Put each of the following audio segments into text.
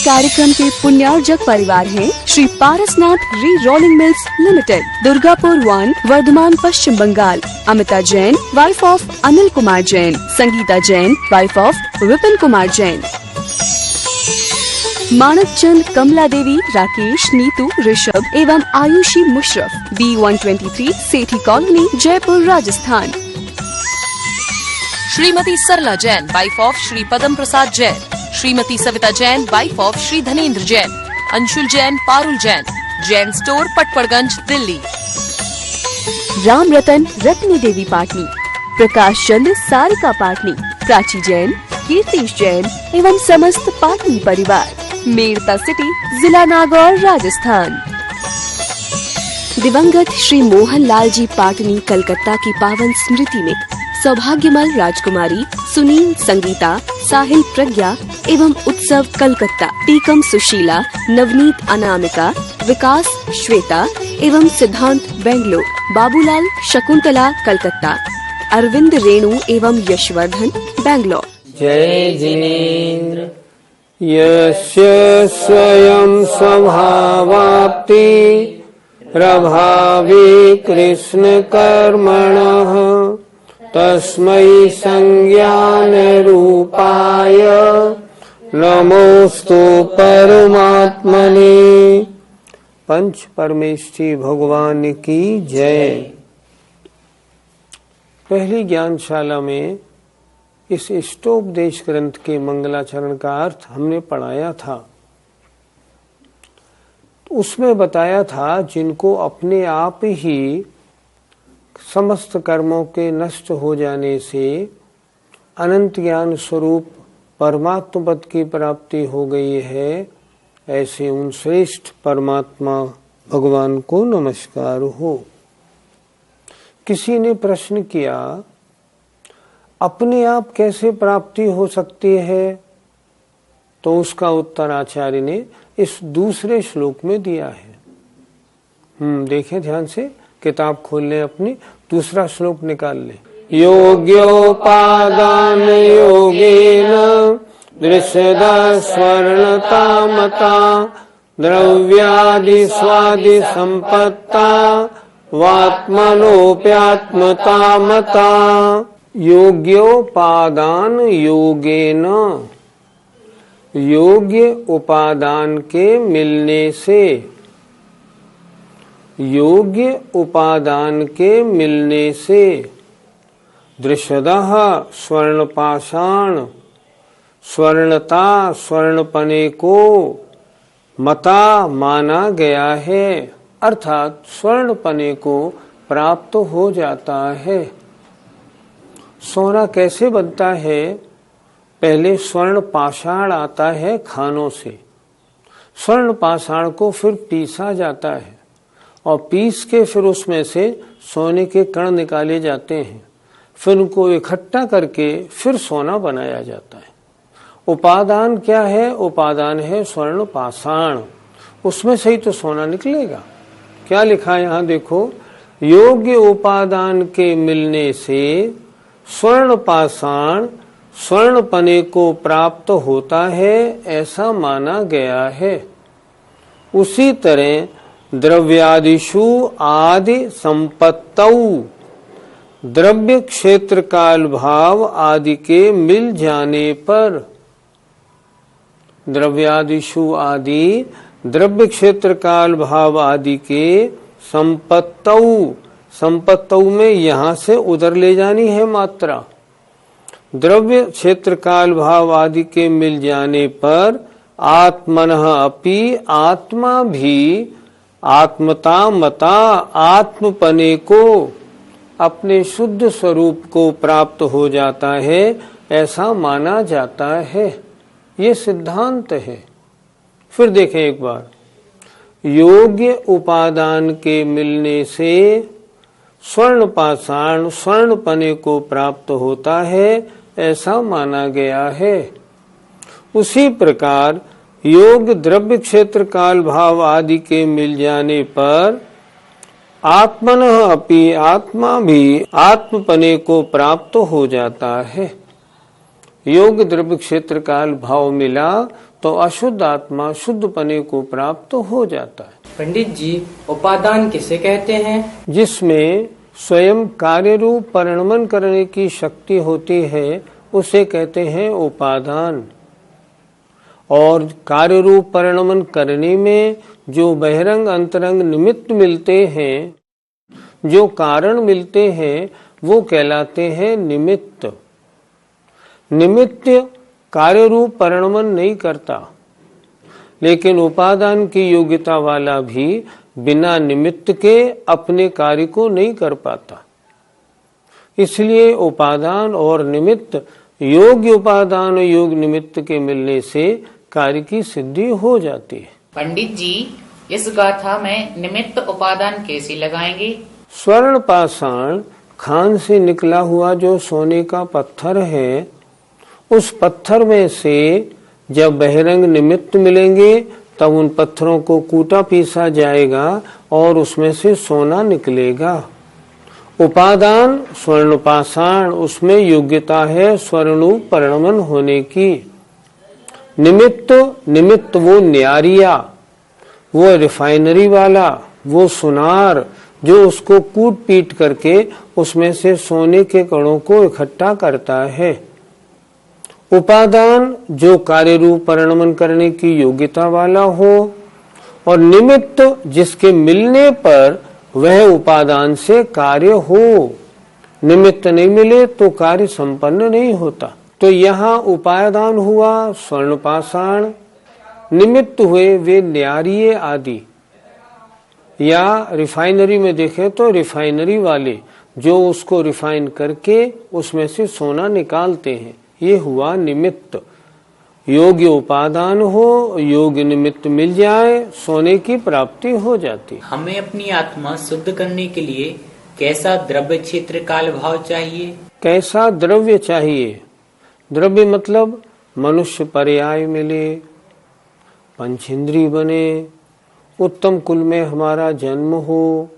कार्यक्रम के पुण्यार्जक परिवार हैं Shri Parasnath re rolling mills limited, Durgapur 1, Bardhaman, Paschim Bangal. Amita Jain, wife of Anil Kumar Jain. Sangeeta Jain, wife of Vipin Kumar Jain. Manav Chand, Kamla Devi, Rakesh, Neetu, Rishabh एवं Ayushi Musharraf, B123, Sethi colony, Jaipur, Rajasthan. Shrimati Sarla Jain, wife of Shri Padam Prasad Jain. Shrimati Savita Jain, wife of Shri Dhanendra Jain. Anshul Jain, Parul Jain, Jain store, Patparganj, Delhi. Ram Ratan, Ratni देवी पाटनी। प्रकाश चंद्र, सारिका पाटनी। प्राची जैन, कीर्तिश जैन एवं समस्त पाटनी परिवार, मेड़ता सिटी, जिला नागौर, राजस्थान। दिवंगत श्री मोहन लाल जी पाटनी कलकत्ता की पावन स्मृति में सौभाग्यमल राजकुमारी सुनील, संगीता, साहिल, प्रज्ञा एवं उत्सव कलकत्ता, टीकम सुशीला, नवनीत, अनामिका, विकास, श्वेता एवं सिद्धांत बेंगलोर, बाबूलाल, शकुंतला, कलकत्ता, अरविंद, रेणु एवं यशवर्धन, बेंगलोर। जय जिनेन्द्र। यस्य स्वयं स्वभावाप्ति प्रभावी कृष्ण कर्मणः तस्मै संज्ञान रूपाय नमोस्तु परमात्मने। पंच परमेष्ठी भगवान की जय। पहली ज्ञानशाला में इस इष्टोपदेश ग्रंथ के मंगलाचरण का अर्थ हमने पढ़ाया था। उसमें बताया था जिनको अपने आप ही समस्त कर्मों के नष्ट हो जाने से अनंत ज्ञान स्वरूप परमात्म पद की प्राप्ति हो गई है, ऐसे उन श्रेष्ठ परमात्मा भगवान को नमस्कार हो। किसी ने प्रश्न किया, अपने आप कैसे प्राप्ति हो सकती है? तो उसका उत्तर आचार्य ने इस दूसरे श्लोक में दिया है। देखें ध्यान से, किताब खोल लें अपनी, दूसरा श्लोक निकाल लें। योग्योपादान योगेन दृश्यदा स्वर्णता मता द्रव्यादि स्वादि संपत्ता वात्मनोप्यात्मता मता। योग्योपादान योगेन, योग्य उपादान के मिलने से, योग्य उपादान के मिलने से दृश्यदः स्वर्ण पाषाण, स्वर्णता स्वर्णपने को मता माना गया है, अर्थात स्वर्णपने को प्राप्त हो जाता है। सोना कैसे बनता है? पहले स्वर्ण पाषाण आता है खानों से, स्वर्ण पाषाण को फिर पीसा जाता है और पीस के फिर उसमें से सोने के कण निकाले जाते हैं, फिर उनको इकट्ठा करके फिर सोना बनाया जाता है। उपादान क्या है? उपादान है स्वर्ण पाषाण, उसमें से ही तो सोना निकलेगा। क्या लिखा है यहाँ देखो, योग्य उपादान के मिलने से स्वर्ण पाषाण स्वर्ण पने को प्राप्त होता है, ऐसा माना गया है। उसी तरह द्रव्यादिषु आदि संपत्तौ, द्रव्य क्षेत्र काल भाव आदि के मिल जाने पर, द्रव्यादिषु आदि द्रव्य क्षेत्र काल भाव आदि के संपत्तौ, संपत्तौ में यहां से उधर ले जानी है मात्रा, द्रव्य क्षेत्र काल भाव आदि के मिल जाने पर आत्मनः अपि, आत्मा भी आत्मता मता, आत्मपने को, अपने शुद्ध स्वरूप को प्राप्त हो जाता है, ऐसा माना जाता है। ये सिद्धांत है। फिर देखें एक बार, योग्य उपादान के मिलने से स्वर्ण पाषाण स्वर्णपने को प्राप्त होता है, ऐसा माना गया है। उसी प्रकार योग द्रव्य क्षेत्र काल भाव आदि के मिल जाने पर आत्मनः अपि, आत्मा भी आत्मपने को प्राप्त हो जाता है। योग द्रव्य क्षेत्र काल भाव मिला तो अशुद्ध आत्मा शुद्धपने को प्राप्त हो जाता है। पंडित जी, उपादान किसे कहते हैं? जिसमें स्वयं कार्य रूप परिणमन करने की शक्ति होती है उसे कहते हैं उपादान। और कार्य रूप परिणमन करने में जो बहिरंग अंतरंग निमित्त मिलते हैं, जो कारण मिलते हैं, वो कहलाते हैं निमित्त। निमित्त कार्य रूप परिणमन नहीं करता, लेकिन उपादान की योग्यता वाला भी बिना निमित्त के अपने कार्य को नहीं कर पाता। इसलिए उपादान और निमित्त, योग्य उपादान और योग निमित्त के मिलने से कार्य की सिद्धि हो जाती है। पंडित जी, इस गाथा में निमित्त उपादान कैसे लगाएंगे? स्वर्ण पाषाण खान से निकला हुआ जो सोने का पत्थर है, उस पत्थर में से जब बहिरंग निमित्त मिलेंगे तब उन पत्थरों को कूटा पीसा जाएगा और उसमें से सोना निकलेगा। उपादान स्वर्ण पाषाण, उसमें योग्यता है स्वर्ण परिणमन होने की। निमित्त वो न्यारिया, वो रिफाइनरी वाला, वो सुनार जो उसको कूट पीट करके उसमें से सोने के कणों को इकट्ठा करता है। उपादान जो कार्य रूप परिणमन करने की योग्यता वाला हो, और निमित्त जिसके मिलने पर वह उपादान से कार्य हो। निमित्त नहीं मिले तो कार्य संपन्न नहीं होता। तो यहाँ उपादान हुआ स्वर्ण पाषाण, निमित्त हुए वे न्यारिये आदि, या रिफाइनरी में देखें तो रिफाइनरी वाले जो उसको रिफाइन करके उसमें से सोना निकालते हैं, ये हुआ निमित्त। योग्य उपादान हो, योग्य निमित्त मिल जाए, सोने की प्राप्ति हो जाती। हमें अपनी आत्मा शुद्ध करने के लिए कैसा द्रव्य क्षेत्र काल भाव चाहिए? कैसा द्रव्य चाहिए? द्रव्य मतलब मनुष्य पर्याय मिले, पंचेंद्रिय बने, उत्तम कुल में हमारा जन्म हो,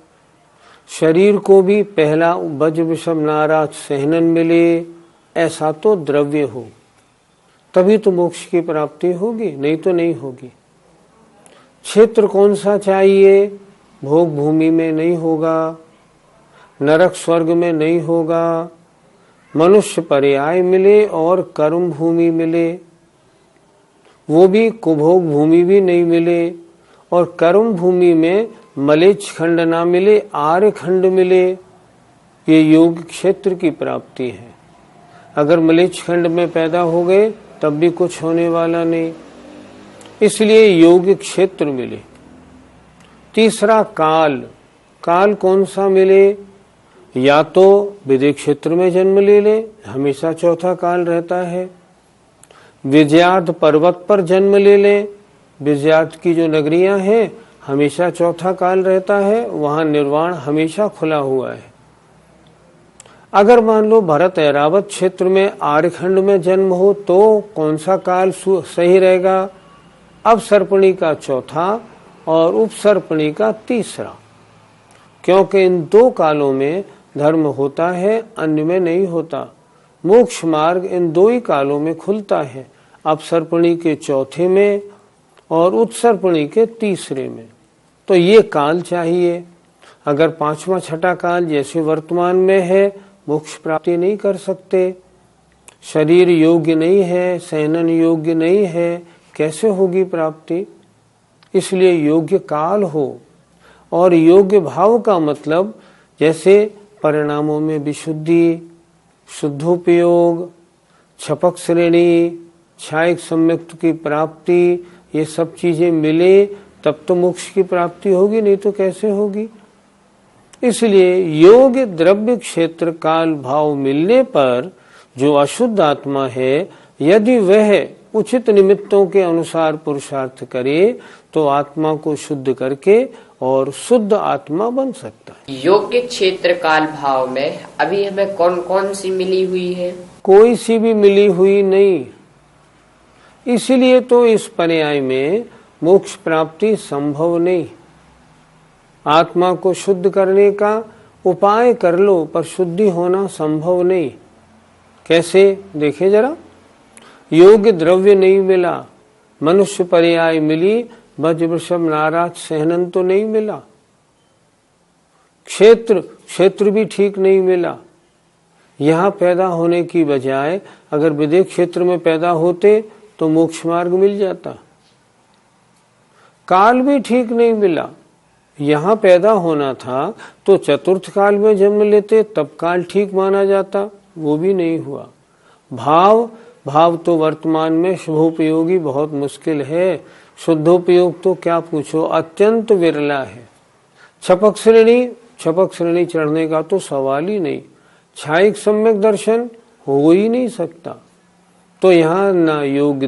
शरीर को भी पहला वज्र वृषभ नाराज सहनन मिले, ऐसा तो द्रव्य हो, तभी तो मोक्ष की प्राप्ति होगी, नहीं तो नहीं होगी। क्षेत्र कौन सा चाहिए? भोग भूमि में नहीं होगा, नरक स्वर्ग में नहीं होगा, मनुष्य पर्याय मिले और कर्म भूमि मिले, वो भी कुभोग भूमि भी नहीं मिले, और कर्म भूमि में मलेच्छ खंड ना मिले, आर्य खंड मिले, ये योग क्षेत्र की प्राप्ति है। अगर मलेच्छ खंड में पैदा हो गए तब भी कुछ होने वाला नहीं, इसलिए योग क्षेत्र मिले। तीसरा काल, काल कौन सा मिले? या तो विदेह क्षेत्र में जन्म ले ले, हमेशा चौथा काल रहता है। विजयार्थ पर्वत पर जन्म ले ले, विजयार्थ की जो नगरियां हैं हमेशा चौथा काल रहता है, वहां निर्वाण हमेशा खुला हुआ है। अगर मान लो भरत ऐरावत क्षेत्र में आर्यखंड में जन्म हो तो कौन सा काल सही रहेगा? अब सर्पणी का चौथा और उपसर्पणी का तीसरा, क्योंकि इन दो कालों में धर्म होता है, अन्य में नहीं होता। मोक्ष मार्ग इन दो ही कालों में खुलता है, अपसर्पणी के चौथे में और उत्सर्पणी के तीसरे में। तो ये काल चाहिए। अगर पांचवा छठा काल जैसे वर्तमान में है, मोक्ष प्राप्ति नहीं कर सकते। शरीर योग्य नहीं है, सहनन योग्य नहीं है, कैसे होगी प्राप्ति? इसलिए योग्य काल हो। और योग्य भाव का मतलब जैसे परिणामों में विशुद्धि, शुद्धोपयोग, छपक श्रेणी, छायक सम्यक्त की प्राप्ति, ये सब चीजें मिले तब तो मोक्ष की प्राप्ति होगी, नहीं तो कैसे होगी? इसलिए योग द्रव्य क्षेत्र काल भाव मिलने पर जो अशुद्ध आत्मा है, यदि वह उचित निमित्तों के अनुसार पुरुषार्थ करे तो आत्मा को शुद्ध करके और शुद्ध आत्मा बन सकता है। योग्य क्षेत्र काल भाव में अभी हमें कौन कौन सी मिली हुई है? कोई सी भी मिली हुई नहीं। इसीलिए तो इस पर्याय में मोक्ष प्राप्ति संभव नहीं। आत्मा को शुद्ध करने का उपाय कर लो पर शुद्धि होना संभव नहीं। कैसे? देखे जरा। योग्य द्रव्य नहीं मिला, मनुष्य पर्याय मिली, ब्रज वृषभ नाराज सहनन तो नहीं मिला, क्षेत्र भी ठीक नहीं मिला। यहाँ पैदा होने की बजाय अगर विदेह क्षेत्र में पैदा होते तो मोक्ष मार्ग मिल जाता। काल भी ठीक नहीं मिला, यहाँ पैदा होना था तो चतुर्थ काल में जन्म लेते तब काल ठीक माना जाता, वो भी नहीं हुआ। भाव तो वर्तमान में शुभोपयोगी बहुत मुश्किल है, शुद्धोपयोग तो क्या पूछो अत्यंत विरला है। छपक श्रेणी चढ़ने का तो सवाल ही नहीं, छायिक सम्यक दर्शन हो ही नहीं सकता। तो यहाँ ना योग्य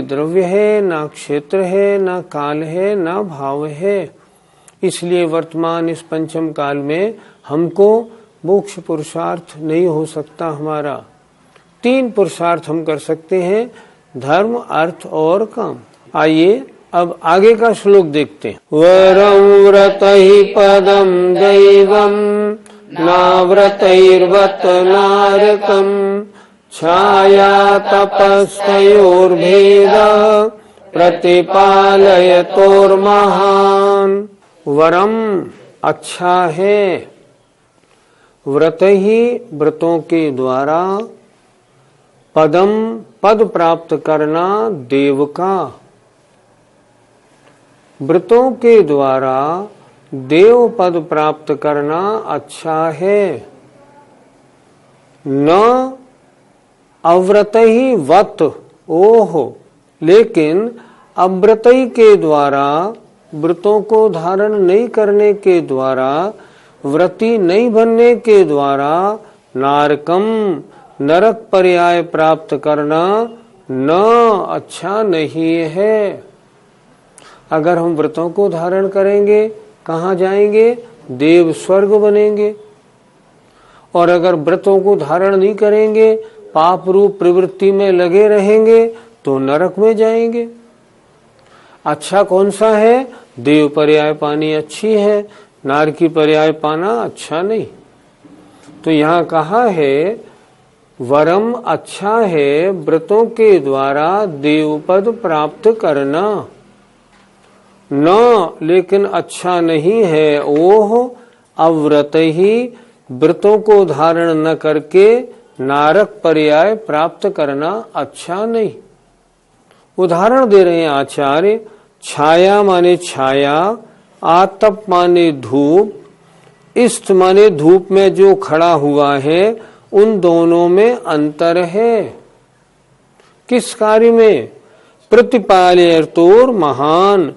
द्रव्य है, ना क्षेत्र है, ना काल है, ना भाव है। इसलिए वर्तमान इस पंचम काल में हमको मोक्ष पुरुषार्थ नहीं हो सकता। हमारा 3 पुरुषार्थ हम कर सकते हैं, धर्म, अर्थ और काम। आइए अब आगे का श्लोक देखते हैं। वरं व्रतहि पदम दैवम नाव्रतैर्वत नारकम छाया तपस्तयोर्भेद प्रतिपालयतोर्महान। वरम अच्छा है, व्रत ही व्रतों के द्वारा, पद प्राप्त करना देव का, व्रतों के द्वारा देव पद प्राप्त करना अच्छा है। न अव्रत ही वत ओहो, लेकिन अव्रतई के द्वारा, व्रतों को धारण नहीं करने के द्वारा, व्रती नहीं बनने के द्वारा नारकम नरक पर्याय प्राप्त करना न अच्छा नहीं है। अगर हम व्रतों को धारण करेंगे कहाँ जाएंगे? देव स्वर्ग बनेंगे। और अगर व्रतों को धारण नहीं करेंगे, पाप रूप प्रवृत्ति में लगे रहेंगे तो नरक में जाएंगे। अच्छा कौन सा है? देव पर्याय पानी अच्छी है, नार की पर्याय पाना अच्छा नहीं। तो यहाँ कहा है वरम अच्छा है व्रतों के द्वारा देवपद प्राप्त करना, न लेकिन अच्छा नहीं है ओह अव्रत ही व्रतों को धारण न करके नारक पर्याय प्राप्त करना अच्छा नहीं। उदाहरण दे रहे हैं आचार्य। छाया माने छाया, आतप माने धूप, इष्ट माने धूप में जो खड़ा हुआ है, उन दोनों में अंतर है। किस कार्य में? प्रतिपालयतोर महान,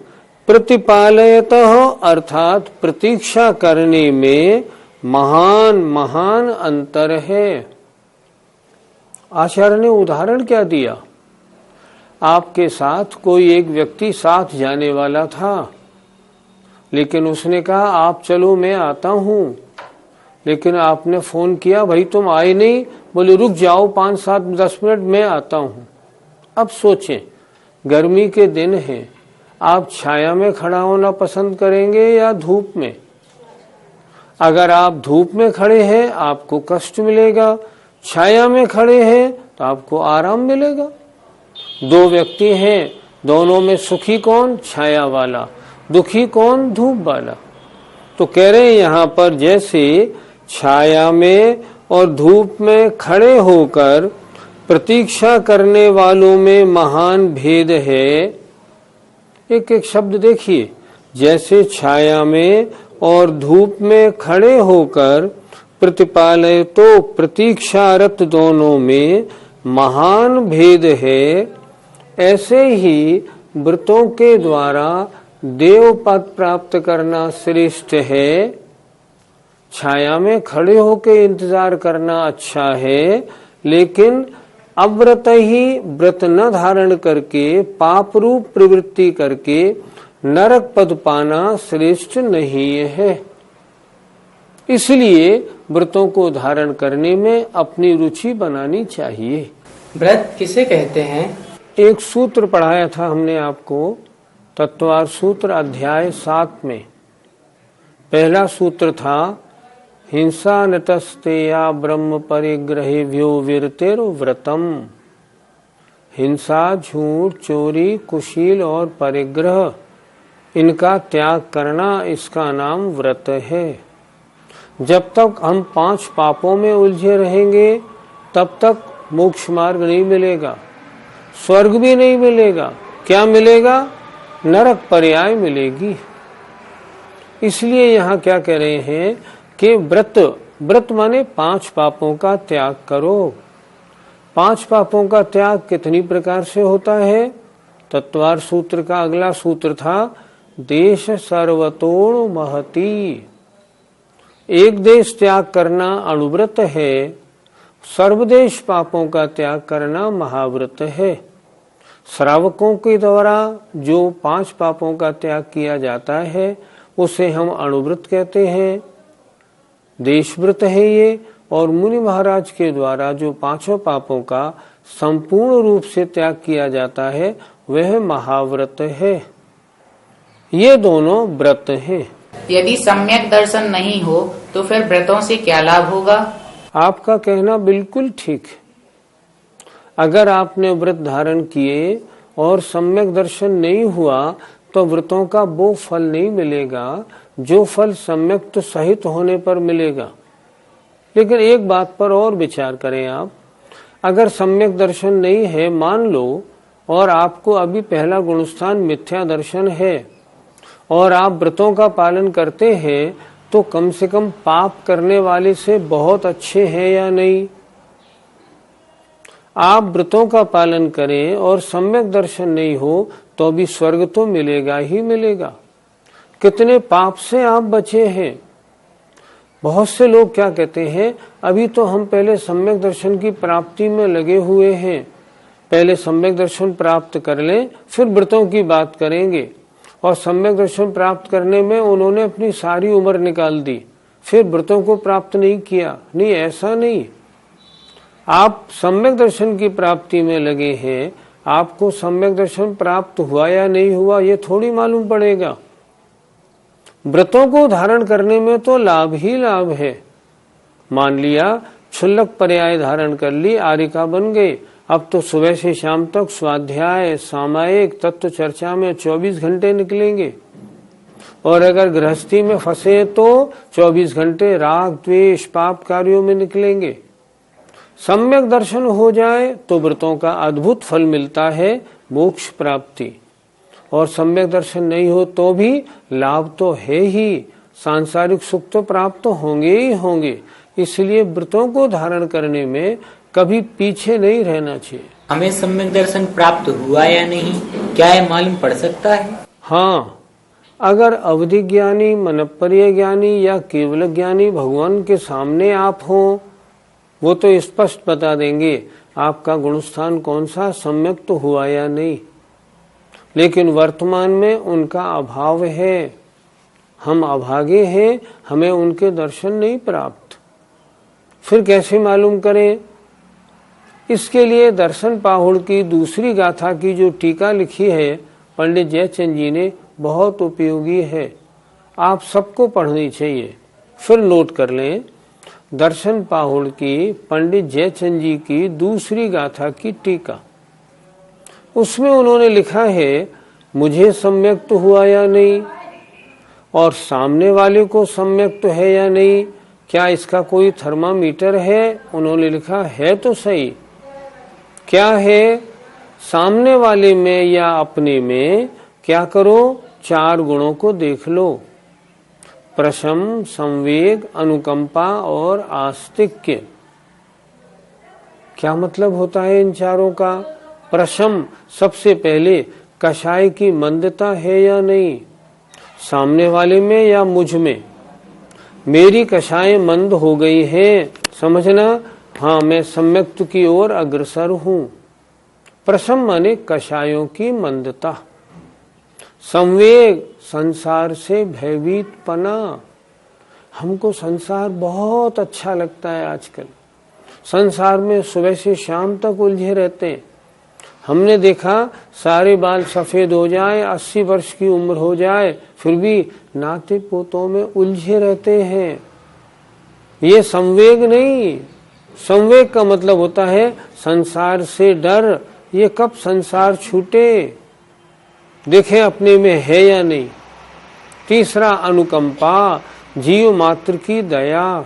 प्रतिपालयतः अर्थात प्रतीक्षा करने में महान अंतर है। आचार्य ने उदाहरण क्या दिया? आपके साथ कोई एक व्यक्ति साथ जाने वाला था, लेकिन उसने कहा आप चलो मैं आता हूँ, लेकिन आपने फोन किया भाई तुम आए नहीं, बोले रुक जाओ 5-7-10 मिनट मैं आता हूँ। अब सोचें, गर्मी के दिन हैं, आप छाया में खड़ा होना पसंद करेंगे या धूप में? अगर आप धूप में खड़े हैं आपको कष्ट मिलेगा, छाया में खड़े हैं तो आपको आराम मिलेगा। 2 व्यक्ति हैं, दोनों में सुखी कौन? छाया वाला। दुखी कौन? धूप वाला। तो कह रहे हैं यहाँ पर जैसे छाया में और धूप में खड़े होकर प्रतीक्षा करने वालों में महान भेद है। एक एक शब्द देखिए। जैसे छाया में और धूप में खड़े होकर प्रतिपालय तो प्रतीक्षारत दोनों में महान भेद है, ऐसे ही व्रतों के द्वारा देव पद प्राप्त करना श्रेष्ठ है। छाया में खड़े होकर इंतजार करना अच्छा है, लेकिन अव्रत ही व्रत न धारण करके पाप रूप प्रवृत्ति करके नरक पद पाना श्रेष्ठ नहीं है। इसलिए व्रतों को धारण करने में अपनी रुचि बनानी चाहिए। व्रत किसे कहते हैं? एक सूत्र पढ़ाया था हमने आपको, तत्वार सूत्र अध्याय 7 में। पहला सूत्र था हिंसा नतस्तेया ब्रह्म परिग्रहेभ्यो विरतेरो व्रतम। हिंसा, झूठ, चोरी, कुशील और परिग्रह, इनका त्याग करना, इसका नाम व्रत है। जब तक हम 5 पापों में उलझे रहेंगे तब तक मोक्ष मार्ग नहीं मिलेगा, स्वर्ग भी नहीं मिलेगा। क्या मिलेगा? नरक पर्याय मिलेगी। इसलिए यहाँ क्या कह रहे हैं कि व्रत माने 5 पापों का त्याग करो। 5 पापों का त्याग कितनी प्रकार से होता है? तत्वार सूत्र का अगला सूत्र था देश सर्वतोण महती। एक देश त्याग करना अणुव्रत है, सर्वदेश पापों का त्याग करना महाव्रत है। श्रावकों के द्वारा जो 5 पापों का त्याग किया जाता है उसे हम अणुव्रत कहते हैं, देशव्रत है ये। और मुनि महाराज के द्वारा जो 5 पापों का संपूर्ण रूप से त्याग किया जाता है वह महाव्रत है। ये दोनों व्रत हैं। यदि सम्यक दर्शन नहीं हो तो फिर व्रतों से क्या लाभ होगा? आपका कहना बिल्कुल ठीक है। अगर आपने व्रत धारण किए और सम्यक दर्शन नहीं हुआ तो व्रतों का वो फल नहीं मिलेगा जो फल सम्यक तो सहित होने पर मिलेगा। लेकिन एक बात पर और विचार करें आप, अगर सम्यक दर्शन नहीं है मान लो, और आपको अभी पहला गुणस्थान मिथ्या दर्शन है और आप व्रतों का पालन करते हैं, तो कम से कम पाप करने वाले से बहुत अच्छे हैं या नहीं? आप व्रतों का पालन करें और सम्यक दर्शन नहीं हो तो भी स्वर्ग तो मिलेगा ही मिलेगा। कितने पाप से आप बचे हैं। बहुत से लोग क्या कहते हैं, अभी तो हम पहले सम्यक दर्शन की प्राप्ति में लगे हुए हैं, पहले सम्यक दर्शन प्राप्त कर लें फिर व्रतों की बात करेंगे। और सम्यक दर्शन प्राप्त करने में उन्होंने अपनी सारी उम्र निकाल दी, फिर व्रतों को प्राप्त नहीं किया। नहीं, ऐसा नहीं। आप सम्यक दर्शन की प्राप्ति में लगे हैं, आपको सम्यक दर्शन प्राप्त हुआ या नहीं हुआ ये थोड़ी मालूम पड़ेगा। व्रतों को धारण करने में तो लाभ ही लाभ है। मान लिया क्षुल्लक पर्याय धारण कर ली, आर्यिका बन गए, अब तो सुबह से शाम तक स्वाध्याय, सामायिक, तत्व चर्चा में 24 घंटे निकलेंगे। और अगर गृहस्थी में फंसे तो 24 घंटे राग, द्वेष, पाप कार्यों में निकलेंगे। सम्यक दर्शन हो जाए तो व्रतों का अद्भुत फल मिलता है, मोक्ष प्राप्ति। और सम्यक दर्शन नहीं हो तो भी लाभ तो है ही, सांसारिक सुख तो प्राप्त तो होंगे ही होंगे। इसलिए व्रतों को धारण करने में कभी पीछे नहीं रहना चाहिए। हमें सम्यक दर्शन प्राप्त हुआ या नहीं, क्या ये मालूम पड़ सकता है? हाँ, अगर अवधि ज्ञानी, मनप्रिय ज्ञानी या केवल ज्ञानी भगवान के सामने आप हो, वो तो स्पष्ट बता देंगे आपका गुणस्थान कौन सा सम्यक तो हुआ या नहीं। लेकिन वर्तमान में उनका अभाव है, हम अभागे हैं, हमें उनके दर्शन नहीं प्राप्त। फिर कैसे मालूम करें? इसके लिए दर्शन पाहुड़ की दूसरी गाथा की जो टीका लिखी है पंडित जयचंद जी ने, बहुत उपयोगी है, आप सबको पढ़नी चाहिए। फिर नोट कर लें, दर्शन पाहुड़ की पंडित जयचंद जी की दूसरी गाथा की टीका। उसमें उन्होंने लिखा है मुझे सम्यक तो हुआ या नहीं, और सामने वाले को सम्यक तो है या नहीं, क्या इसका कोई थर्मामीटर है? उन्होंने लिखा है तो सही। क्या है? सामने वाले में या अपने में क्या करो, 4 गुणों को देख लो, प्रशम, संवेग, अनुकंपा और आस्तिक्य। क्या मतलब होता है इन चारों का? प्रशम, सबसे पहले कषाय की मंदता है या नहीं, सामने वाले में या मुझ में। मेरी कषाय मंद हो गई है, समझना, हाँ मैं सम्यक्त की ओर अग्रसर हूं। प्रशम माने कषायों की मंदता। संवेग, संसार से भयभीत पना, हमको संसार बहुत अच्छा लगता है आजकल, संसार में सुबह से शाम तक उलझे रहते हैं। हमने देखा सारे बाल सफेद हो जाए, 80 वर्ष की उम्र हो जाए, फिर भी नाते पोतों में उलझे रहते हैं। ये संवेग नहीं, संवेग का मतलब होता है संसार से डर, ये कब संसार छूटे, देखें अपने में है या नहीं। तीसरा अनुकंपा, जीव मात्र की दया।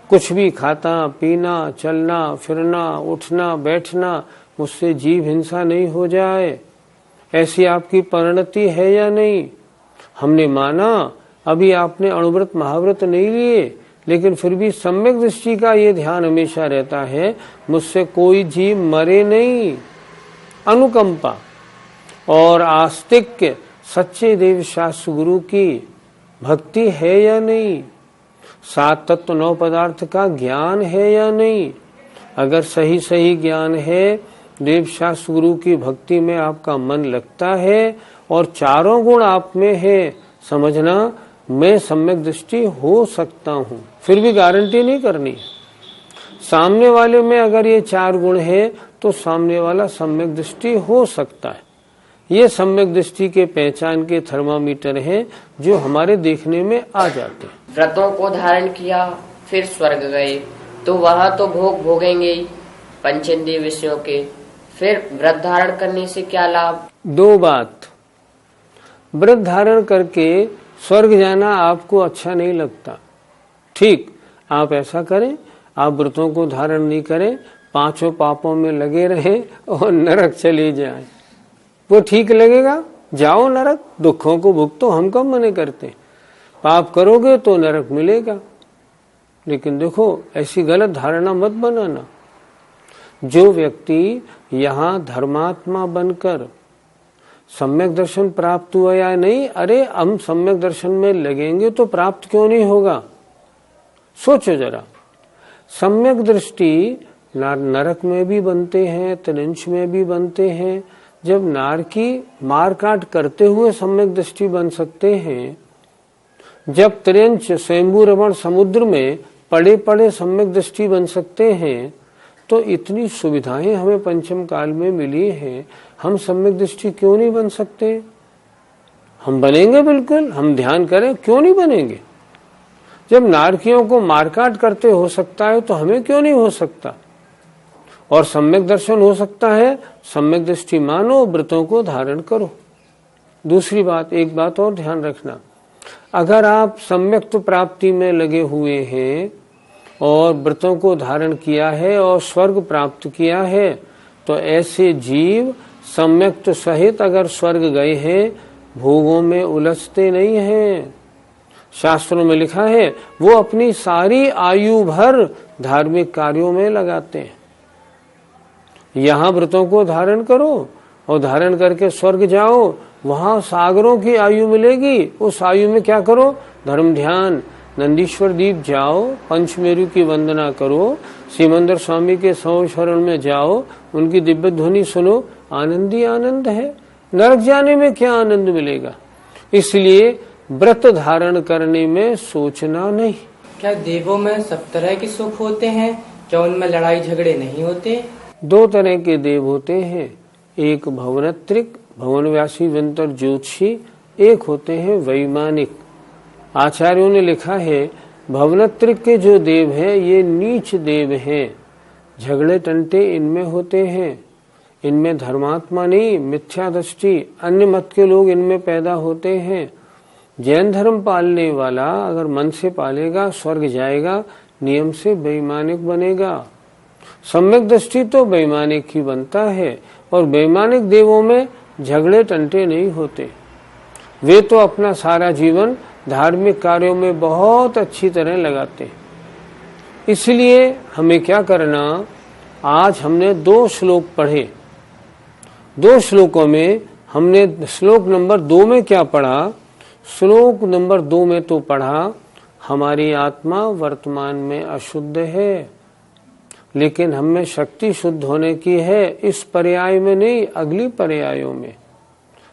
कुछ भी खाना पीना चलना फिरना उठना बैठना मुझसे जीव हिंसा नहीं हो जाए, ऐसी आपकी परिणति है या नहीं। हमने माना अभी आपने अणुव्रत महाव्रत नहीं लिए, लेकिन फिर भी सम्यक दृष्टि का ये ध्यान हमेशा रहता है मुझसे कोई जीव मरे नहीं। अनुकंपा और आस्तिक्य, सच्चे देव शास्त्र गुरु की भक्ति है या नहीं। 7 तत्व 9 पदार्थ का ज्ञान है या नहीं। अगर सही सही ज्ञान है, देव शास्त्र गुरु की भक्ति में आपका मन लगता है और चारों गुण आप में है, समझना मैं सम्यक दृष्टि हो सकता हूँ। फिर भी गारंटी नहीं करनी। सामने वाले में अगर ये 4 गुण है तो सामने वाला सम्यक दृष्टि हो सकता है। ये सम्यक दृष्टि के पहचान के थर्मामीटर हैं जो हमारे देखने में आ जाते हैं। व्रतों को धारण किया फिर स्वर्ग गए तो वहाँ तो भोग भोगेंगे ही पंचेंद्रिय विषयों के, फिर व्रत धारण करने से क्या लाभ। 2 बात, व्रत धारण करके स्वर्ग जाना आपको अच्छा नहीं लगता, ठीक। आप ऐसा करें, आप व्रतों को धारण नहीं करें, 5 पापों में लगे रहें और नरक चले जाएं, वो ठीक लगेगा। जाओ नरक, दुखों को भुगतो, हम कब मने करते। पाप करोगे तो नरक मिलेगा, लेकिन देखो ऐसी गलत धारणा मत बनाना। जो व्यक्ति यहाँ धर्मात्मा बनकर सम्यक दर्शन प्राप्त हुआ या नहीं, अरे हम सम्यक दर्शन में लगेंगे तो प्राप्त क्यों नहीं होगा। सोचो जरा, सम्यक दृष्टि नरक में भी बनते हैं, त्रिंश में भी बनते हैं। जब नार की मार काट करते हुए सम्यक दृष्टि बन सकते हैं, जब त्रिंश स्वयंभू रमण समुद्र में पड़े पड़े सम्यक दृष्टि बन सकते हैं, तो इतनी सुविधाएं हमें पंचम काल में मिली हैं, हम सम्यक दृष्टि क्यों नहीं बन सकते। हम बनेंगे बिल्कुल, हम ध्यान करें, क्यों नहीं बनेंगे। जब नारकियों को मारकाट करते हो सकता है तो हमें क्यों नहीं हो सकता। और सम्यक दर्शन हो सकता है, सम्यक दृष्टि मानो, व्रतों को धारण करो। दूसरी बात, एक बात और ध्यान रखना, अगर आप सम्यक प्राप्ति में लगे हुए हैं और व्रतों को धारण किया है और स्वर्ग प्राप्त किया है, तो ऐसे जीव सम्यक सहित अगर स्वर्ग गए हैं, भोगों में उलझते नहीं हैं। शास्त्रों में लिखा है वो अपनी सारी आयु भर धार्मिक कार्यों में लगाते हैं। यहाँ व्रतों को धारण करो और धारण करके स्वर्ग जाओ, वहां सागरों की आयु मिलेगी। उस आयु में क्या करो, धर्म ध्यान, नंदीश्वर द्वीप जाओ, पंचमेरु की वंदना करो, सिमंदर स्वामी के 100 शरण में जाओ, उनकी दिव्य ध्वनि सुनो, आनंद ही आनंद है। नरक जाने में क्या आनंद मिलेगा। इसलिए व्रत धारण करने में सोचना नहीं। क्या देवों में सब तरह के सुख होते हैं, क्या उनमें लड़ाई झगड़े नहीं होते। 2 तरह के देव होते हैं, एक भवनत्रिक भवनव्यासी विंतर ज्योतिषी, एक होते हैं वैमानिक। आचार्यों ने लिखा है भवनत्रिक के जो देव हैं ये नीच देव हैं, झगड़े टंटे इनमें होते हैं, इनमें धर्मात्मा नहीं मिथ्या दृष्टि, अन्य मत के लोग इनमें पैदा होते हैं। जैन धर्म पालने वाला अगर मन से पालेगा स्वर्ग जाएगा, नियम से बेईमानिक बनेगा। सम्यक दृष्टि तो बेईमानिक ही बनता है, और बेईमानिक देवों में झगड़े टंटे नहीं होते। वे तो अपना सारा जीवन धार्मिक कार्यों में बहुत अच्छी तरह लगाते हैं। इसलिए हमें क्या करना, आज हमने 2 श्लोक पढ़े। 2 श्लोकों में हमने श्लोक नंबर 2 में क्या पढ़ा, श्लोक नंबर 2 में तो पढ़ा हमारी आत्मा वर्तमान में अशुद्ध है, लेकिन हमें शक्ति शुद्ध होने की है, इस पर्याय में नहीं, अगली पर्यायों में।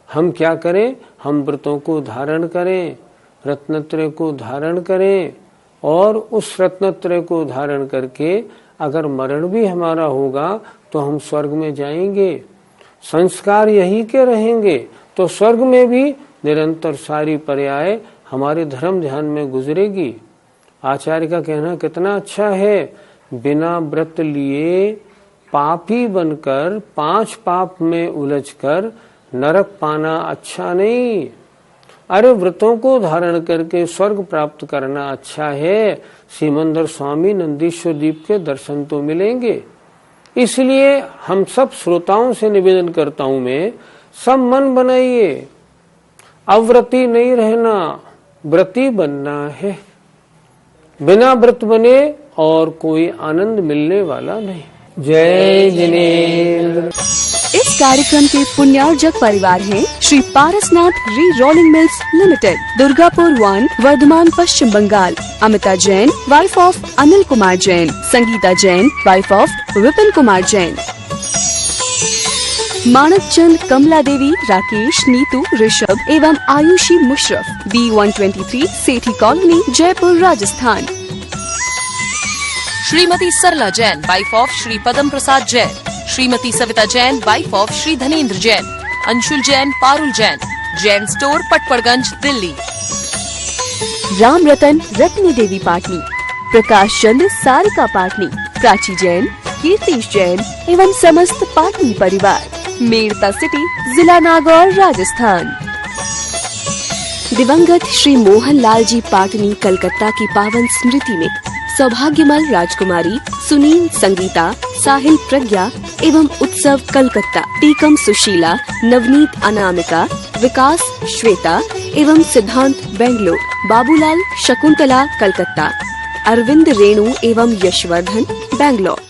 हम क्या करें, हम व्रतों को धारण करें, रत्नत्रय को धारण करें, और उस रत्नत्रय को धारण करके अगर मरण भी हमारा होगा तो हम स्वर्ग में जाएंगे। संस्कार यही के रहेंगे तो स्वर्ग में भी निरंतर सारी पर्याय हमारे धर्म ध्यान में गुजरेगी। आचार्य का कहना कितना अच्छा है, बिना व्रत लिए पापी बनकर 5 पाप में उलझकर नरक पाना अच्छा नहीं। अरे व्रतों को धारण करके स्वर्ग प्राप्त करना अच्छा है। सिमंदर स्वामी नंदीश्वर दीप के दर्शन तो मिलेंगे। इसलिए हम सब श्रोताओं से निवेदन करता हूं मैं, सब मन बनाइए, अव्रती नहीं रहना, व्रती बनना है। बिना व्रत बने और कोई आनंद मिलने वाला नहीं। जय जिनेन्द्र। इस कार्यक्रम के पुण्यार्जक परिवार हैं Shri Parasnath re rolling mills limited, Durgapur 1, Bardhaman, Paschim Bangal. Amita Jain, wife of Anil Kumar Jain. Sangeeta Jain, wife of Vipin Kumar Jain. Manak Chand, Kamla Devi, Rakesh, Neetu, Rishabh एवं Ayushi Musharraf, B123, Sethi colony, Jaipur, Rajasthan. Shrimati Sarla Jain, wife of Shri Padam Prasad Jain. Shrimati Savita Jain, wife of Shri Dhanendra Jain. Anshul Jain, Parul Jain, Jain store, Patparganj, Delhi. Ram Ratan, Ratni देवी पाटनी। प्रकाश चंद्र, सारिका पाटनी। प्राची जैन, कीर्तिश जैन एवं समस्त पाटनी परिवार, मेड़ता सिटी, जिला नागौर, राजस्थान। दिवंगत श्री मोहन लाल जी पाटनी कलकत्ता की पावन स्मृति में सौभाग्यमल राजकुमारी, सुनील संगीता, साहिल प्रज्ञा एवं उत्सव कलकत्ता, टीकम सुशीला, नवनीत अनामिका, विकास श्वेता एवं सिद्धांत बेंगलोर, बाबूलाल शकुंतला कलकत्ता, अरविंद रेणु एवं यशवर्धन बेंगलोर।